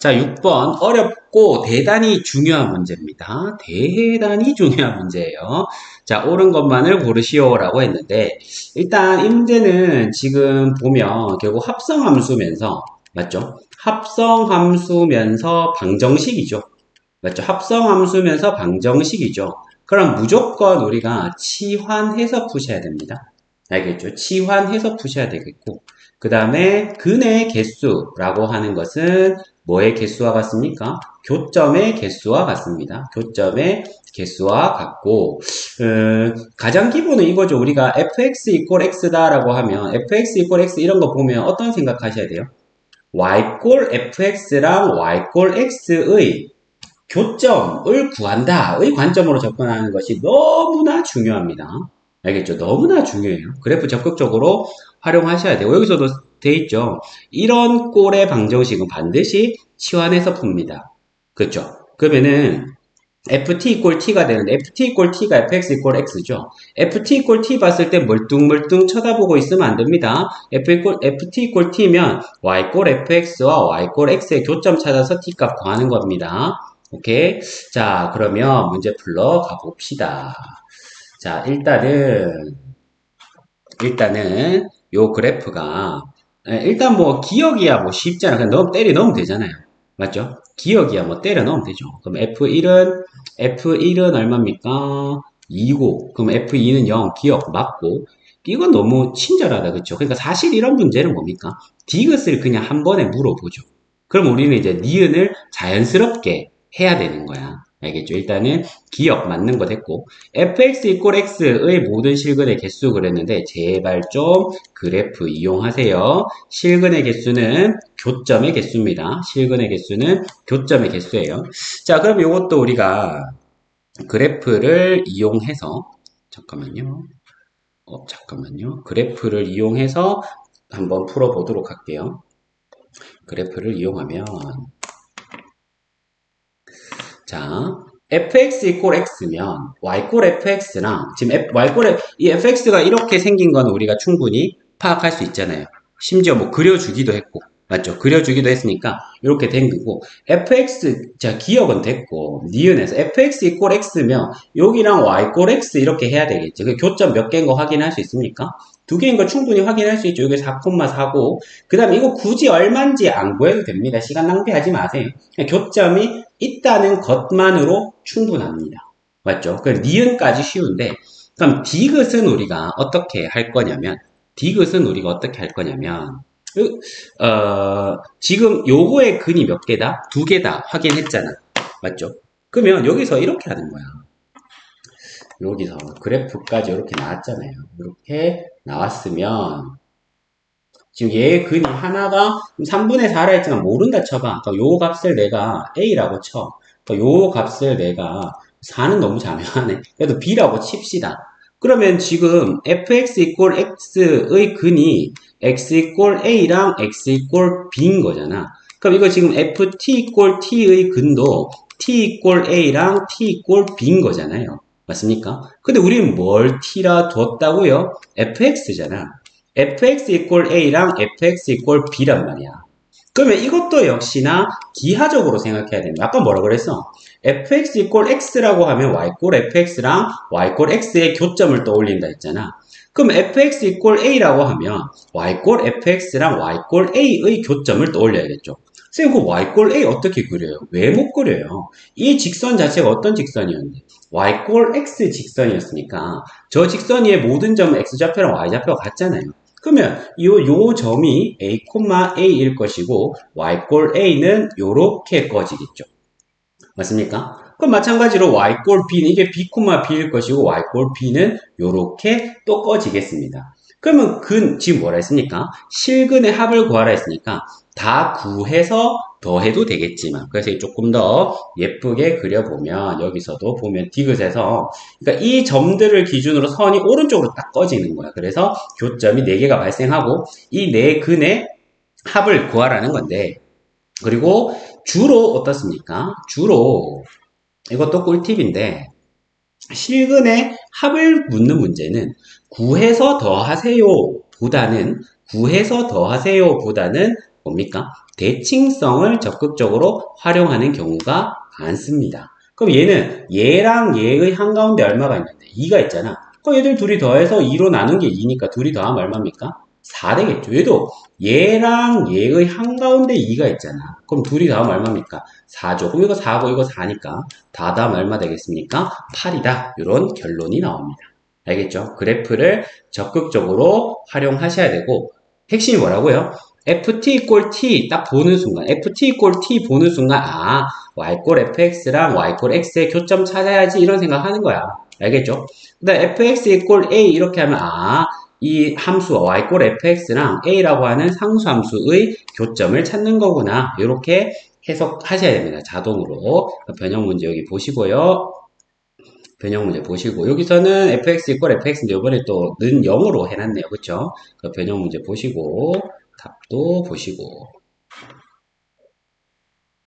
자, 6번 어렵고 대단히 중요한 문제입니다. 대단히 중요한 문제예요. 자, 옳은 것만을 고르시오라고 했는데 일단 이 문제는 지금 보면 결국 합성함수면서 맞죠? 합성함수면서 방정식이죠. 맞죠? 합성함수면서 방정식이죠. 그럼 무조건 우리가 치환해서 푸셔야 됩니다. 알겠죠? 치환해서 푸셔야 되겠고 그 다음에 근의 개수라고 하는 것은 뭐의 개수와 같습니까? 교점의 개수와 같습니다. 교점의 개수와 같고 가장 기본은 이거죠. 우리가 fx 이퀄 x다 라고 하면 fx 이퀄 x 이런 거 보면 어떤 생각하셔야 돼요? y 꼴 fx랑 y 꼴 x의 교점을 구한다의 관점으로 접근하는 것이 너무나 중요합니다. 알겠죠? 너무나 중요해요. 그래프 적극적으로 활용하셔야 돼요. 여기서도 돼 있죠. 이런 꼴의 방정식은 반드시 치환해서 풉니다. 그렇죠? 그러면은 ft 이퀄 t가 되는데 ft 이퀄 t가 fx 이퀄 x죠. ft 이퀄 t 봤을 때 멀뚱멀뚱 쳐다보고 있으면 안 됩니다. ft 이퀄 t면 y 이퀄 fx와 y 이퀄 x의 교점 찾아서 t 값 구하는 겁니다. 오케이. 자, 그러면 문제 풀러 가봅시다. 자, 일단은 요 그래프가 일단 뭐 기억이야 뭐 쉽잖아. 그냥 때려 넣으면 되잖아요. 맞죠? 기억이야 뭐 때려 넣으면 되죠. 그럼 F1은 얼마입니까? 2고 그럼 F2는 0 기억 맞고 이건 너무 친절하다 그쵸? 그러니까 사실 이런 문제는 뭡니까? 디귿을 그냥 한 번에 물어보죠. 그럼 우리는 이제 니은을 자연스럽게 해야 되는 거야. 알겠죠? 일단은 기억 맞는 거 됐고 fx 이퀄 x의 모든 실근의 개수 그랬는데 제발 좀 그래프 이용하세요. 실근의 개수는 교점의 개수입니다. 실근의 개수는 교점의 개수예요. 자, 그럼 이것도 우리가 그래프를 이용해서 잠깐만요. 그래프를 이용해서 한번 풀어보도록 할게요. 그래프를 이용하면 자, fx 이퀄 x면 y 이퀄 fx랑 지금 이 fx가 이렇게 생긴 건 우리가 충분히 파악할 수 있잖아요. 심지어 뭐 그려주기도 했고 맞죠? 그려주기도 했으니까 이렇게 된 거고 fx 자 기억은 됐고 니은에서 fx 이퀄 x면 여기랑 y 이퀄 x 이렇게 해야 되겠죠. 그 교점 몇 개인 거 확인할 수 있습니까? 두 개인 거 충분히 확인할 수 있죠. 이게 4,4고 그 다음에 이거 굳이 얼마인지 안 구해도 됩니다. 시간 낭비하지 마세요. 교점이 있다는 것만으로 충분합니다. 맞죠? 그 니은까지 쉬운데 그럼 디귿은 우리가 어떻게 할 거냐면 지금 요거의 근이 몇 개다? 두 개다 확인했잖아. 맞죠? 그러면 여기서 이렇게 하는 거야. 여기서 그래프까지 이렇게 나왔잖아요. 이렇게 나왔으면 지금 얘의 근이 하나가 3분의 4라 했지만 모른다 쳐봐. 그러니까 요 값을 내가 A라고 쳐. 그러니까 요 값을 내가 4는 너무 자명하네. 그래도 B라고 칩시다. 그러면 지금 fx 이퀄 x의 근이 x 이퀄 a랑 x 이퀄 b인 거잖아. 그럼 이거 지금 ft 이퀄 t의 근도 t 이퀄 a랑 t 이퀄 b인 거잖아요. 맞습니까? 근데 우리는 뭘 t라 뒀다고요? fx잖아. fx 이퀄 a랑 fx 이퀄 b란 말이야. 그러면 이것도 역시나 기하적으로 생각해야 됩니다. 아까 뭐라 그랬어? fx 이퀄 x라고 하면 y 이퀄 fx랑 y 이퀄 x의 교점을 떠올린다 했잖아. 그럼 fx 이퀄 a라고 하면 y 이퀄 fx랑 y 이퀄 a의 교점을 떠올려야겠죠. 선생님 그 y 이퀄 a 어떻게 그려요? 왜 못 그려요? 이 직선 자체가 어떤 직선이었는데 y 이퀄 x 직선이었으니까 저 직선 위의 모든 점은 x좌표랑 y좌표가 같잖아요. 그러면 요 점이 a, a일 것이고 y 꼴 a는 요렇게 꺼지겠죠. 맞습니까? 그럼 마찬가지로 y 꼴 b는 이게 b, b일 것이고 y 꼴 b는 요렇게 또 꺼지겠습니다. 그러면 지금 뭐라 했습니까? 실근의 합을 구하라 했으니까 다 구해서 더해도 되겠지만 그래서 조금 더 예쁘게 그려보면 여기서도 보면 디귿에서 그러니까 이 점들을 기준으로 선이 오른쪽으로 딱 꺼지는 거야. 그래서 교점이 4개가 발생하고 이 4근의 합을 구하라는 건데 그리고 주로 어떻습니까? 주로 이것도 꿀팁인데 실근의 합을 묻는 문제는 구해서 더하세요 보다는 뭡니까? 대칭성을 적극적으로 활용하는 경우가 많습니다. 그럼 얘는 얘랑 얘의 한가운데 얼마가 있는데 2가 있잖아. 그럼 얘들 둘이 더해서 2로 나눈 게 2니까 둘이 더하면 얼마입니까? 4 되겠죠. 얘도 얘랑 얘의 한가운데 2가 있잖아. 그럼 둘이 더하면 얼마입니까? 4죠. 그럼 이거 4고 이거 4니까 다 더하면 얼마 되겠습니까? 8이다. 이런 결론이 나옵니다. 알겠죠? 그래프를 적극적으로 활용하셔야 되고 핵심이 뭐라고요? ft 이꼴 t 딱 보는 순간 ft 이꼴 t 보는 순간 아 y꼴 fx랑 y꼴 x의 교점 찾아야지 이런 생각 하는 거야. 알겠죠? 그 다음 fx 이꼴 a 이렇게 하면 아 이 함수 y꼴 fx랑 a라고 하는 상수함수의 교점을 찾는 거구나. 이렇게 해석하셔야 됩니다. 자동으로. 변형 문제 여기 보시고요. 변형 문제 보시고 여기서는 fx 이꼴 fx인데 이번에 또 는 0으로 해놨네요. 그쵸? 변형 문제 보시고 답도 보시고